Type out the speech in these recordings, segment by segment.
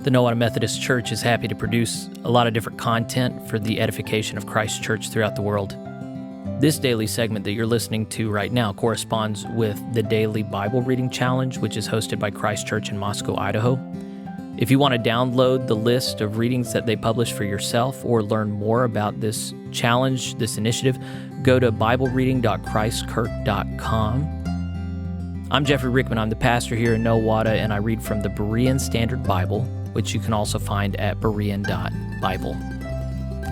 The Nowata Methodist Church is happy to produce a lot of different content for the edification of Christ's church throughout the world. This daily segment that you're listening to right now corresponds with the Daily Bible Reading Challenge, which is hosted by Christ Church in Moscow, Idaho. If you want to download the list of readings that they publish for yourself or learn more about this challenge, this initiative, go to biblereading.christkirk.com. I'm Jeffrey Rickman. I'm the pastor here in Nowata, and I read from the Berean Standard Bible, which you can also find at berean.bible.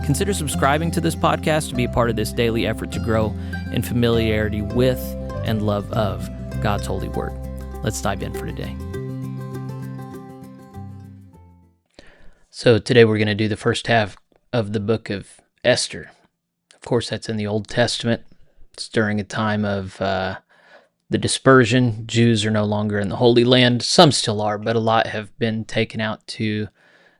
Consider subscribing to this podcast to be a part of this daily effort to grow in familiarity with and love of God's holy word. Let's dive in for today. So today we're going to do the first half of the book of Esther. Of course, that's in the Old Testament. It's during a time of the dispersion. Jews are no longer in the Holy Land. Some still are, but a lot have been taken out to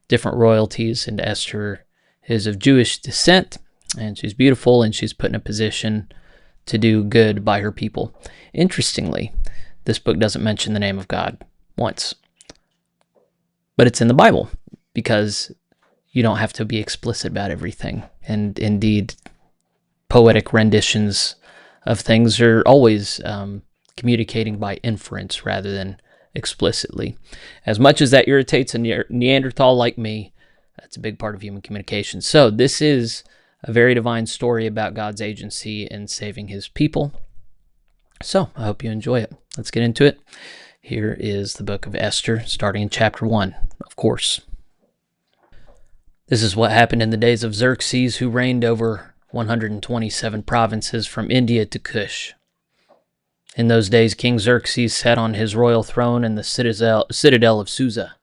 different royalties, and Esther is of Jewish descent, and she's beautiful, and she's put in a position to do good by her people. Interestingly, this book doesn't mention the name of God once, but it's in the Bible, because you don't have to be explicit about everything, and indeed, poetic renditions of things are always communicating by inference rather than explicitly. As much as that irritates a Neanderthal like me, that's a big part of human communication. So this is a very divine story about God's agency in saving his people. So I hope you enjoy it. Let's get into it. Here is the book of Esther, starting in chapter 1, of course. This is what happened in the days of Xerxes, who reigned over 127 provinces from India to Cush. In those days, King Xerxes sat on his royal throne in the citadel of Susa.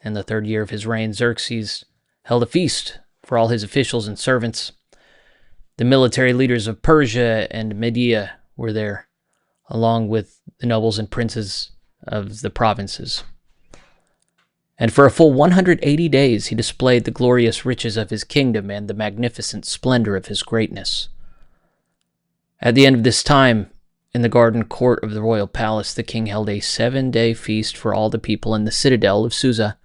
In the 3rd year of his reign, Xerxes held a feast for all his officials and servants. The military leaders of Persia and Media were there, along with the nobles and princes of the provinces. And for a full 180 days he displayed the glorious riches of his kingdom and the magnificent splendor of his greatness. At the end of this time, in the garden court of the royal palace, the king held a 7-day feast for all the people in the citadel of Susa,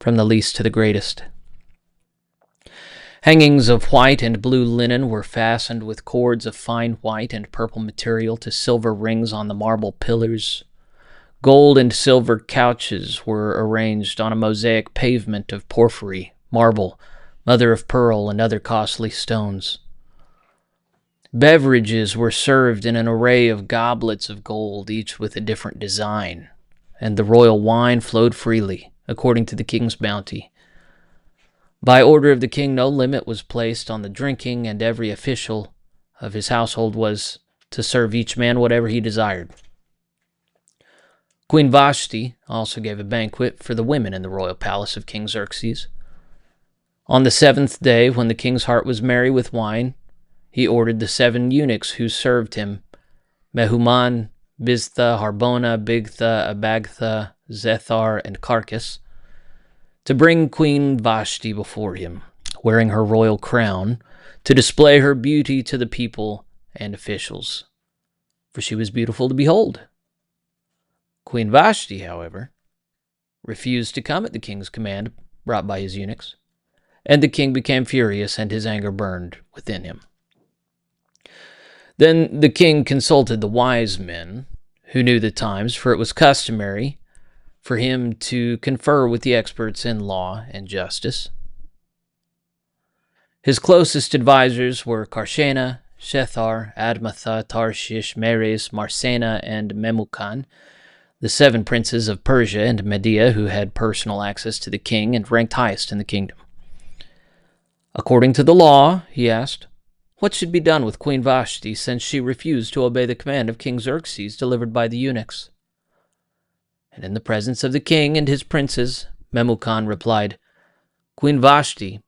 from the least to the greatest. Hangings of white and blue linen were fastened with cords of fine white and purple material to silver rings on the marble pillars. Gold and silver couches were arranged on a mosaic pavement of porphyry, marble, mother of pearl, and other costly stones. Beverages were served in an array of goblets of gold, each with a different design, and the royal wine flowed freely, according to the king's bounty. By order of the king, no limit was placed on the drinking, and every official of his household was to serve each man whatever he desired. Queen Vashti also gave a banquet for the women in the royal palace of King Xerxes. On the 7th day, when the king's heart was merry with wine, he ordered the 7 eunuchs who served him, Mehuman, Biztha, Harbona, Bigtha, Abagtha, Zethar, and Carcass, to bring Queen Vashti before him, wearing her royal crown, to display her beauty to the people and officials, for she was beautiful to behold. Queen Vashti, however, refused to come at the king's command brought by his eunuchs, and the king became furious, and his anger burned within him. Then the king consulted the wise men who knew the times, for it was customary for him to confer with the experts in law and justice. His closest advisors were Karshena, Shethar, Admatha, Tarshish, Meres, Marsena, and Memucan, the 7 princes of Persia and Media who had personal access to the king and ranked highest in the kingdom. According to the law, he asked, what should be done with Queen Vashti, since she refused to obey the command of King Xerxes delivered by the eunuchs? And in the presence of the king and his princes, Memucan replied, Queen Vashti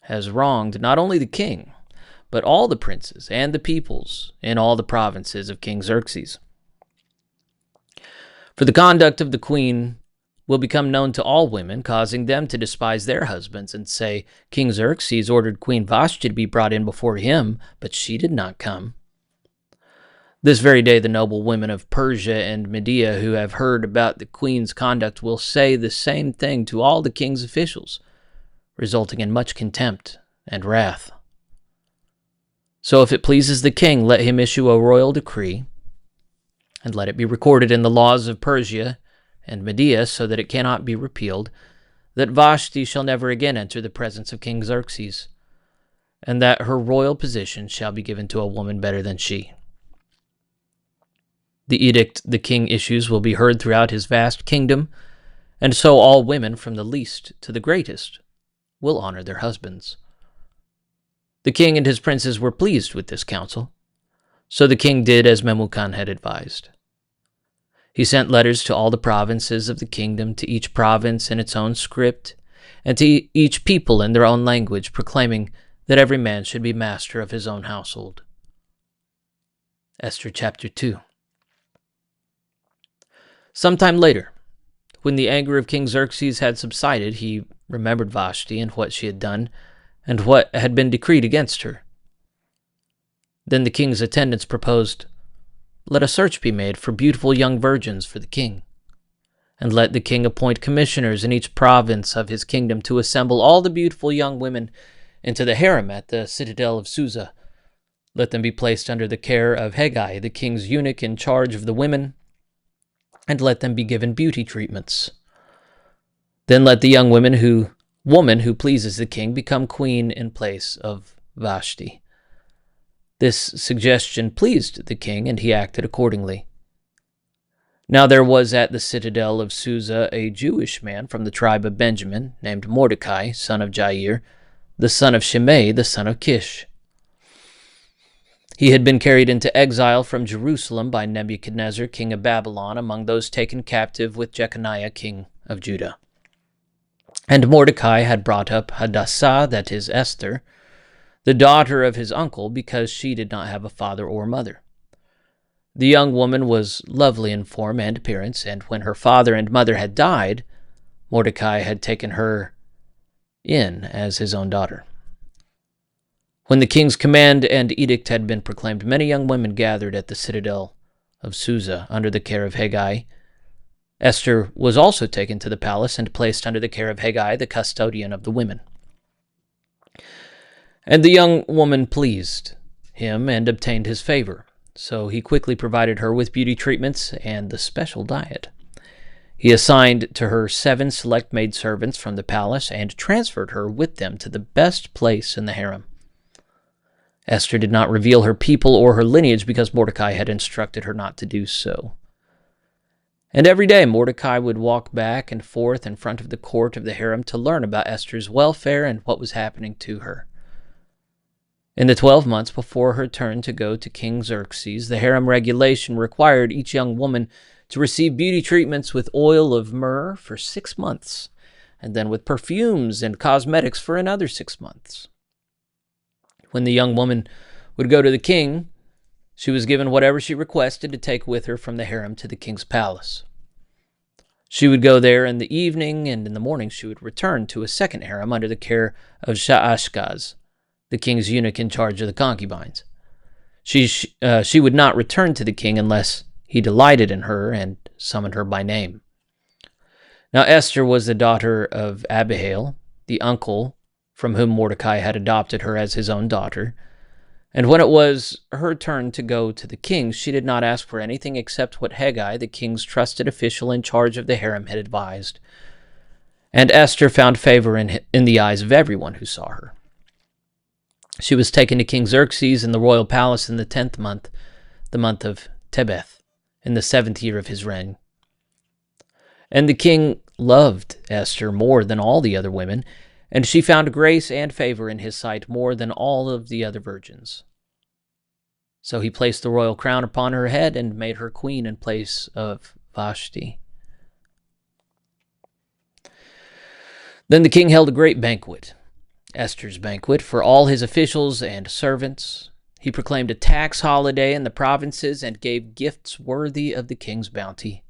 has wronged not only the king, but all the princes and the peoples in all the provinces of King Xerxes. For the conduct of the queen will become known to all women, causing them to despise their husbands and say, King Xerxes ordered Queen Vashti to be brought in before him, but she did not come. This very day, the noble women of Persia and Media who have heard about the queen's conduct will say the same thing to all the king's officials, resulting in much contempt and wrath. So if it pleases the king, let him issue a royal decree, and let it be recorded in the laws of Persia and Media so that it cannot be repealed, that Vashti shall never again enter the presence of King Xerxes, and that her royal position shall be given to a woman better than she. The edict the king issues will be heard throughout his vast kingdom, and so all women, from the least to the greatest, will honor their husbands. The king and his princes were pleased with this counsel, so the king did as Memucan had advised. He sent letters to all the provinces of the kingdom, to each province in its own script, and to each people in their own language, proclaiming that every man should be master of his own household. Esther chapter 2. Sometime later, when the anger of King Xerxes had subsided, he remembered Vashti and what she had done, and what had been decreed against her. Then the king's attendants proposed, "Let a search be made for beautiful young virgins for the king, and let the king appoint commissioners in each province of his kingdom to assemble all the beautiful young women into the harem at the citadel of Susa. Let them be placed under the care of Hegai, the king's eunuch in charge of the women, and let them be given beauty treatments. Then let the young woman who pleases the king become queen in place of Vashti." This suggestion pleased the king, and he acted accordingly. Now there was at the citadel of Susa a Jewish man from the tribe of Benjamin, named Mordecai, son of Jair, the son of Shimei, the son of Kish. He had been carried into exile from Jerusalem by Nebuchadnezzar, king of Babylon, among those taken captive with Jeconiah, king of Judah. And Mordecai had brought up Hadassah, that is Esther, the daughter of his uncle, because she did not have a father or mother. The young woman was lovely in form and appearance, and when her father and mother had died, Mordecai had taken her in as his own daughter. When the king's command and edict had been proclaimed, many young women gathered at the citadel of Susa under the care of Hegai. Esther was also taken to the palace and placed under the care of Hegai, the custodian of the women. And the young woman pleased him and obtained his favor, so he quickly provided her with beauty treatments and the special diet. He assigned to her 7 select maidservants from the palace and transferred her with them to the best place in the harem. Esther did not reveal her people or her lineage because Mordecai had instructed her not to do so. And every day Mordecai would walk back and forth in front of the court of the harem to learn about Esther's welfare and what was happening to her. In the 12 months before her turn to go to King Xerxes, the harem regulation required each young woman to receive beauty treatments with oil of myrrh for 6 months, and then with perfumes and cosmetics for another 6 months. When the young woman would go to the king, she was given whatever she requested to take with her from the harem to the king's palace. She would go there in the evening, and in the morning she would return to a second harem under the care of Shaashgaz, the king's eunuch in charge of the concubines. She would not return to the king unless he delighted in her and summoned her by name. Now Esther was the daughter of Abihail, the uncle from whom Mordecai had adopted her as his own daughter. And when it was her turn to go to the king, she did not ask for anything except what Hegai, the king's trusted official in charge of the harem, had advised. And Esther found favor in the eyes of everyone who saw her. She was taken to King Xerxes in the royal palace in the 10th month, the month of Tebeth, in the 7th year of his reign. And the king loved Esther more than all the other women, and she found grace and favor in his sight more than all of the other virgins. So he placed the royal crown upon her head and made her queen in place of Vashti. Then the king held a great banquet, Esther's banquet, for all his officials and servants. He proclaimed a tax holiday in the provinces and gave gifts worthy of the king's bounty.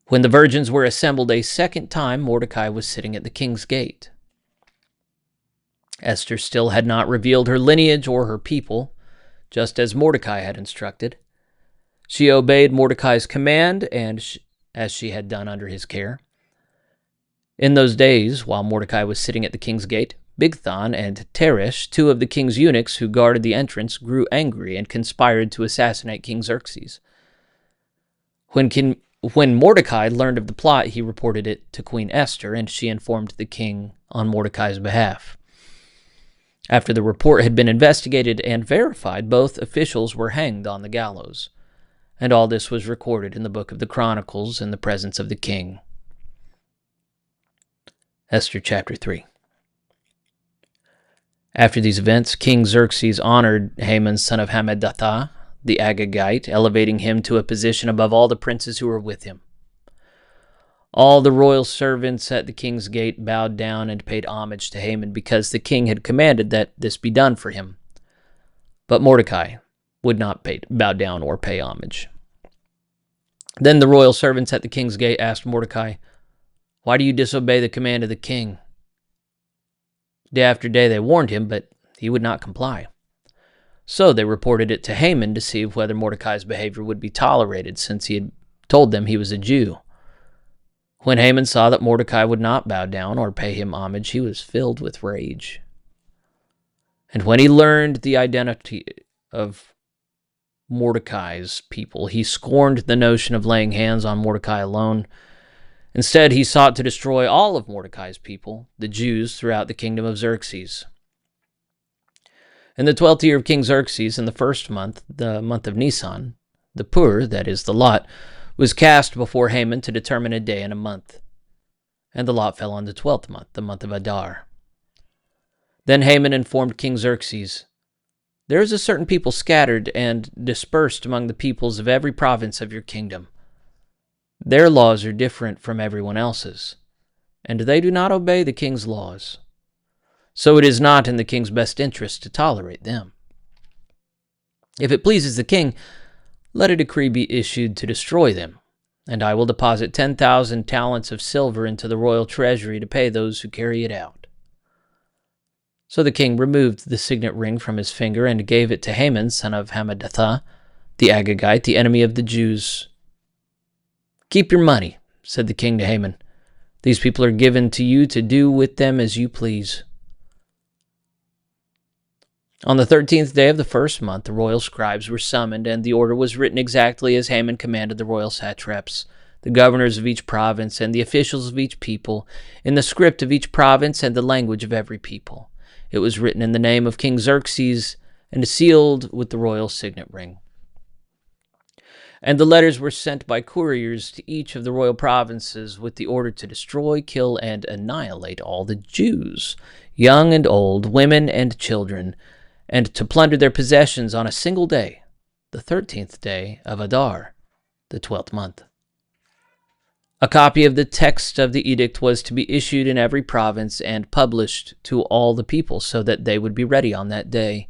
When the virgins were assembled a second time, Mordecai was sitting at the king's gate. Esther still had not revealed her lineage or her people just as Mordecai had instructed. She obeyed Mordecai's command, as she had done under his care. In those days, while Mordecai was sitting at the king's gate, Bigthan and Teresh, two of the king's eunuchs who guarded the entrance, grew angry and conspired to assassinate King Xerxes. When Mordecai learned of the plot, he reported it to Queen Esther, and she informed the king on Mordecai's behalf. After the report had been investigated and verified, both officials were hanged on the gallows, and all this was recorded in the book of the Chronicles in the presence of the king. Esther chapter 3. After these events, King Xerxes honored Haman, son of Hammedatha, the Agagite, elevating him to a position above all the princes who were with him. All the royal servants at the king's gate bowed down and paid homage to Haman because the king had commanded that this be done for him. But Mordecai would not bow down or pay homage. Then the royal servants at the king's gate asked Mordecai, "Why do you disobey the command of the king?" Day after day they warned him, but he would not comply. So they reported it to Haman to see whether Mordecai's behavior would be tolerated, since he had told them he was a Jew. When Haman saw that Mordecai would not bow down or pay him homage, he was filled with rage. And when he learned the identity of Mordecai's people, he scorned the notion of laying hands on Mordecai alone. Instead, he sought to destroy all of Mordecai's people, the Jews, throughout the kingdom of Xerxes. In the 12th year of King Xerxes, in the first month, the month of Nisan, the pur, that is, the lot, was cast before Haman to determine a day and a month. And the lot fell on the 12th month, the month of Adar. Then Haman informed King Xerxes, "There is a certain people scattered and dispersed among the peoples of every province of your kingdom. Their laws are different from everyone else's, and they do not obey the king's laws. So it is not in the king's best interest to tolerate them. If it pleases the king, let a decree be issued to destroy them, and I will deposit 10,000 talents of silver into the royal treasury to pay those who carry it out." So the king removed the signet ring from his finger and gave it to Haman, son of Hammedatha, the Agagite, the enemy of the Jews. "Keep your money," said the king to Haman. "These people are given to you to do with them as you please." On the 13th day of the first month, the royal scribes were summoned, and the order was written exactly as Haman commanded the royal satraps, the governors of each province, and the officials of each people, in the script of each province and the language of every people. It was written in the name of King Xerxes and sealed with the royal signet ring. And the letters were sent by couriers to each of the royal provinces with the order to destroy, kill, and annihilate all the Jews, young and old, women and children, and to plunder their possessions on a single day, the 13th day of Adar, the 12th month. A copy of the text of the edict was to be issued in every province and published to all the people so that they would be ready on that day.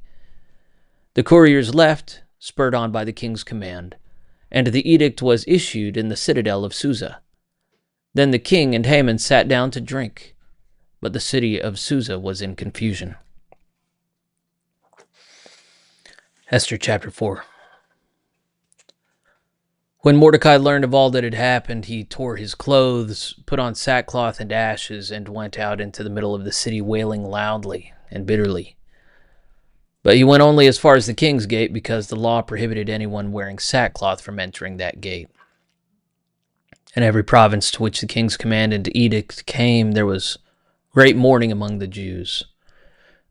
The couriers left, spurred on by the king's command, and the edict was issued in the citadel of Susa. Then the king and Haman sat down to drink, but the city of Susa was in confusion. Esther chapter 4. When Mordecai learned of all that had happened, he tore his clothes, put on sackcloth and ashes, and went out into the middle of the city wailing loudly and bitterly. But he went only as far as the king's gate, because the law prohibited anyone wearing sackcloth from entering that gate. In every province to which the king's command and edict came, there was great mourning among the Jews.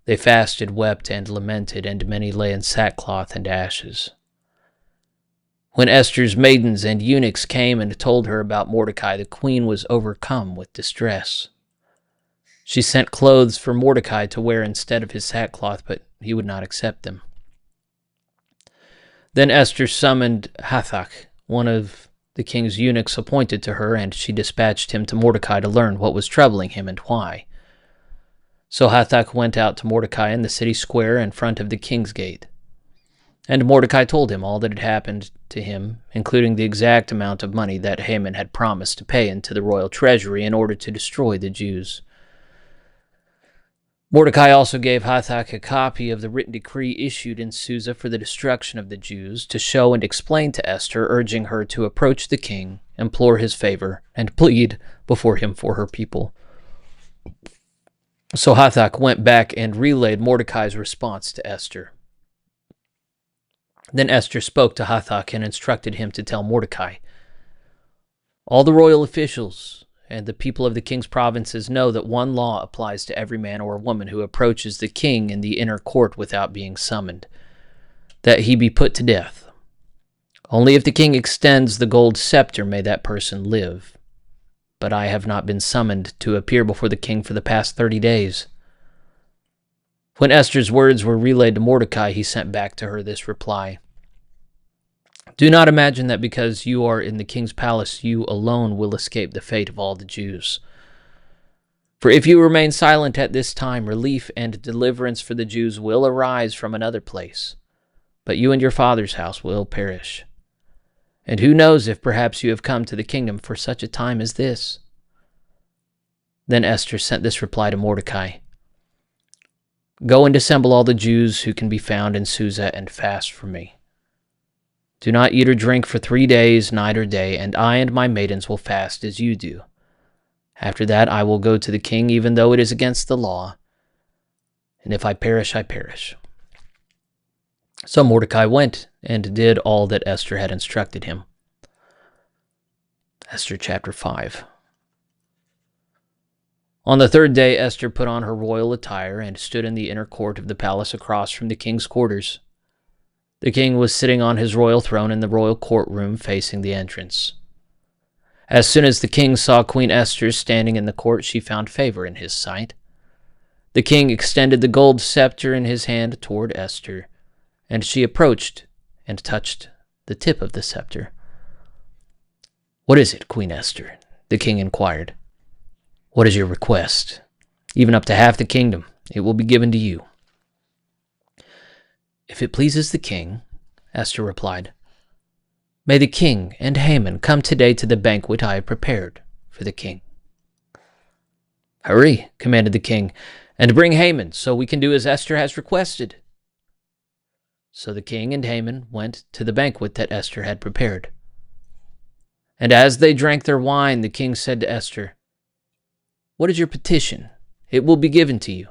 They fasted, wept, and lamented, and many lay in sackcloth and ashes. When Esther's maidens and eunuchs came and told her about Mordecai, the queen was overcome with distress. She sent clothes for Mordecai to wear instead of his sackcloth, but he would not accept them. Then Esther summoned Hathach, one of the king's eunuchs appointed to her, and she dispatched him to Mordecai to learn what was troubling him and why. So Hathach went out to Mordecai in the city square in front of the king's gate. And Mordecai told him all that had happened to him, including the exact amount of money that Haman had promised to pay into the royal treasury in order to destroy the Jews. Mordecai also gave Hathach a copy of the written decree issued in Susa for the destruction of the Jews, to show and explain to Esther, urging her to approach the king, implore his favor, and plead before him for her people. So Hathach went back and relayed Mordecai's response to Esther. Then Esther spoke to Hathach and instructed him to tell Mordecai, "All the royal officials and the people of the king's provinces know that one law applies to every man or woman who approaches the king in the inner court without being summoned, that he be put to death. Only if the king extends the gold scepter may that person live. But I have not been summoned to appear before the king for the past 30 days. When Esther's words were relayed to Mordecai, he sent back to her this reply: "Do not imagine that because you are in the king's palace, you alone will escape the fate of all the Jews. For if you remain silent at this time, relief and deliverance for the Jews will arise from another place, but you and your father's house will perish. And who knows if perhaps you have come to the kingdom for such a time as this?" Then Esther sent this reply to Mordecai: "Go and assemble all the Jews who can be found in Susa and fast for me. Do not eat or drink for 3 days, night or day, and I and my maidens will fast as you do. After that I will go to the king, even though it is against the law. And if I perish, I perish." So Mordecai went and did all that Esther had instructed him. Esther chapter 5. On the 3rd day, Esther put on her royal attire and stood in the inner court of the palace across from the king's quarters. The king was sitting on his royal throne in the royal courtroom facing the entrance. As soon as the king saw Queen Esther standing in the court, she found favor in his sight. The king extended the gold scepter in his hand toward Esther, and she approached and touched the tip of the scepter. "What is it, Queen Esther?" the king inquired. "What is your request? Even up to half the kingdom, it will be given to you." "If it pleases the king," Esther replied, "may the king and Haman come today to the banquet I have prepared for the king." "Hurry," commanded the king, "and bring Haman, so we can do as Esther has requested." So the king and Haman went to the banquet that Esther had prepared. And as they drank their wine, the king said to Esther, "What is your petition? It will be given to you.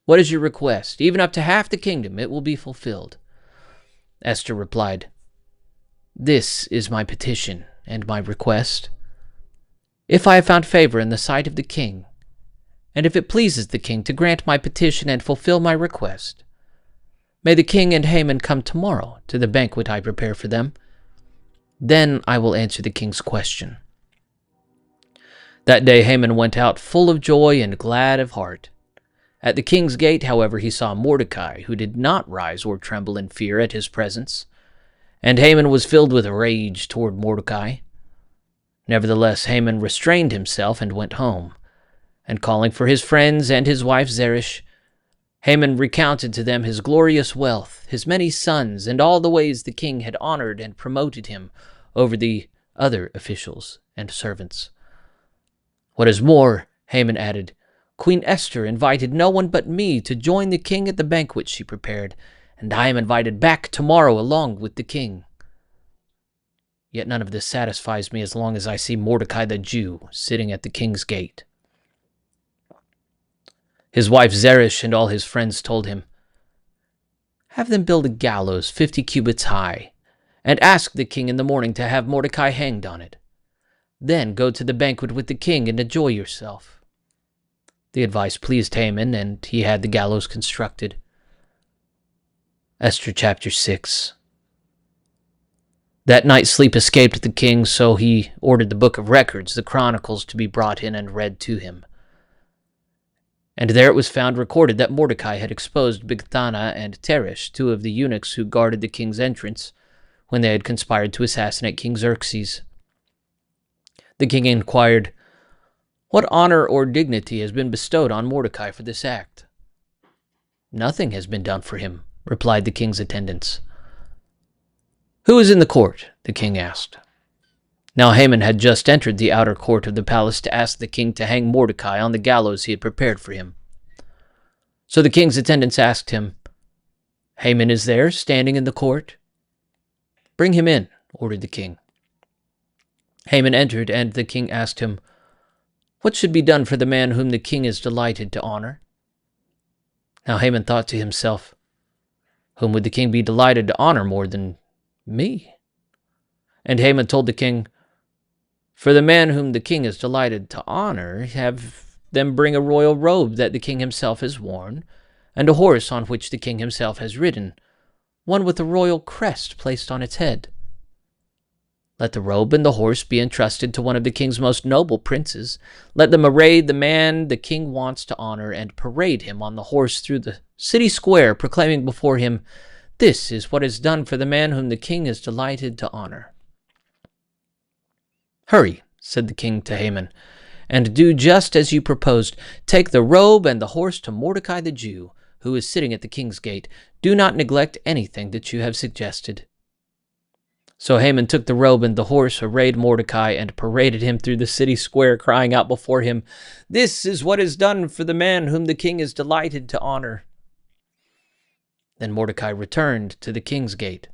What is your request? Even up to half the kingdom, it will be fulfilled." Esther replied, "This is my petition and my request. If I have found favor in the sight of the king, and if it pleases the king to grant my petition and fulfill my request, may the king and Haman come tomorrow to the banquet I prepare for them. Then I will answer the king's question." That day Haman went out full of joy and glad of heart. At the king's gate, however, he saw Mordecai, who did not rise or tremble in fear at his presence. And Haman was filled with rage toward Mordecai. Nevertheless, Haman restrained himself and went home. And calling for his friends and his wife Zeresh, Haman recounted to them his glorious wealth, his many sons, and all the ways the king had honored and promoted him over the other officials and servants. "What is more," Haman added, "Queen Esther invited no one but me to join the king at the banquet she prepared, and I am invited back tomorrow along with the king. Yet none of this satisfies me as long as I see Mordecai the Jew sitting at the king's gate." His wife Zeresh and all his friends told him, "Have them build a gallows 50 cubits high, and ask the king in the morning to have Mordecai hanged on it. Then go to the banquet with the king and enjoy yourself." The advice pleased Haman, and he had the gallows constructed. Esther chapter 6. That night sleep escaped the king, so he ordered the book of records, the chronicles, to be brought in and read to him. And there it was found recorded that Mordecai had exposed Bigthana and Teresh, 2 of the eunuchs who guarded the king's entrance, when they had conspired to assassinate King Xerxes. The king inquired, "What honor or dignity has been bestowed on Mordecai for this act?" "Nothing has been done for him," replied the king's attendants. "Who is in the court?" the king asked. Now Haman had just entered the outer court of the palace to ask the king to hang Mordecai on the gallows he had prepared for him. So the king's attendants asked him, "Haman is there, standing in the court?" "Bring him in," ordered the king. Haman entered, and the king asked him, "What should be done for the man whom the king is delighted to honor?" Now Haman thought to himself, "Whom would the king be delighted to honor more than me?" And Haman told the king, "For the man whom the king is delighted to honor, have them bring a royal robe that the king himself has worn, and a horse on which the king himself has ridden, one with a royal crest placed on its head. Let the robe and the horse be entrusted to one of the king's most noble princes. Let them array the man the king wants to honor and parade him on the horse through the city square, proclaiming before him, 'This is what is done for the man whom the king is delighted to honor.'" "Hurry," said the king to Haman, "and do just as you proposed. Take the robe and the horse to Mordecai the Jew, who is sitting at the king's gate. Do not neglect anything that you have suggested." So Haman took the robe and the horse, arrayed Mordecai, and paraded him through the city square, crying out before him, "This is what is done for the man whom the king is delighted to honor." Then Mordecai returned to the king's gate.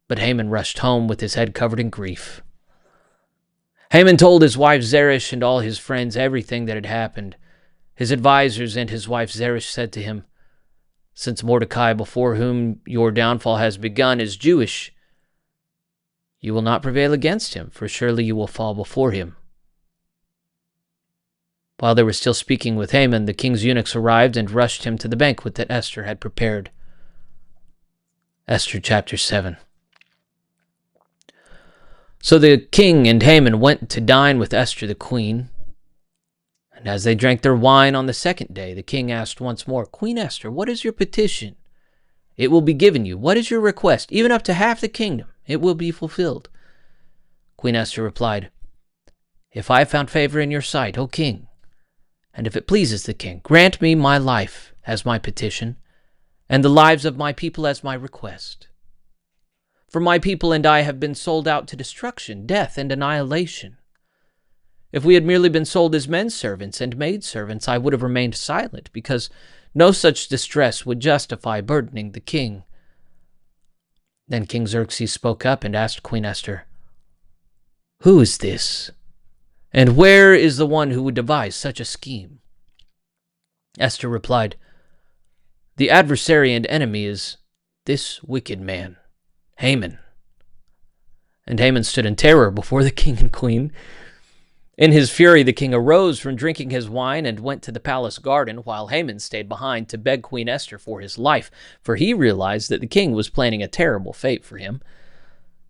But Haman rushed home with his head covered in grief. Haman told his wife Zeresh and all his friends everything that had happened. His advisers and his wife Zeresh said to him, "Since Mordecai, before whom your downfall has begun, is Jewish, you will not prevail against him, for surely you will fall before him." While they were still speaking with Haman, the king's eunuchs arrived and rushed him to the banquet that Esther had prepared. Esther chapter 7. So the king and Haman went to dine with Esther the queen. And as they drank their wine on the second day, the king asked once more, "Queen Esther, what is your petition? It will be given you. What is your request? Even up to half the kingdom, it will be fulfilled." Queen Esther replied, "If I have found favor in your sight, O king, and if it pleases the king, grant me my life as my petition, and the lives of my people as my request. For my people and I have been sold out to destruction, death, and annihilation. If we had merely been sold as men servants and maid servants, I would have remained silent, because no such distress would justify burdening the king." Then King Xerxes spoke up and asked Queen Esther, "Who is this? And where is the one who would devise such a scheme?" Esther replied, "The adversary and enemy is this wicked man, Haman." And Haman stood in terror before the king and queen. In his fury, the king arose from drinking his wine and went to the palace garden, while Haman stayed behind to beg Queen Esther for his life, for he realized that the king was planning a terrible fate for him.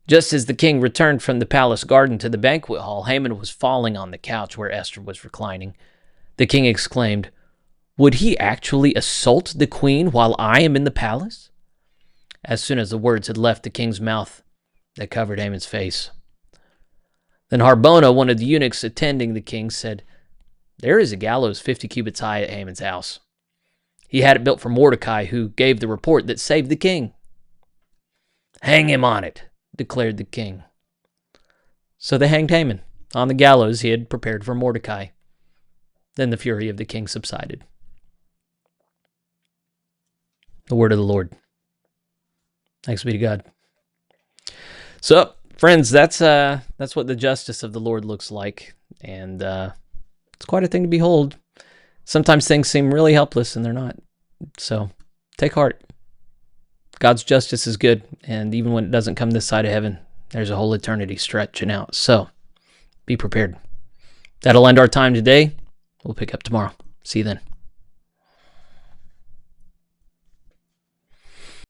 Just as the king returned from the palace garden to the banquet hall, Haman was falling on the couch where Esther was reclining. The king exclaimed, "Would he actually assault the queen while I am in the palace?" As soon as the words had left the king's mouth, they covered Haman's face. Then Harbona, one of the eunuchs attending the king, said, "There is a gallows 50 cubits high at Haman's house. He had it built for Mordecai, who gave the report that saved the king." "Hang him on it," declared the king. So they hanged Haman on the gallows he had prepared for Mordecai. Then the fury of the king subsided. The word of the Lord. Thanks be to God. So, friends, that's what the justice of the Lord looks like, and it's quite a thing to behold. Sometimes things seem really helpless, and they're not. So, take heart. God's justice is good, and even when it doesn't come this side of heaven, there's a whole eternity stretching out. So, be prepared. That'll end our time today. We'll pick up tomorrow. See you then.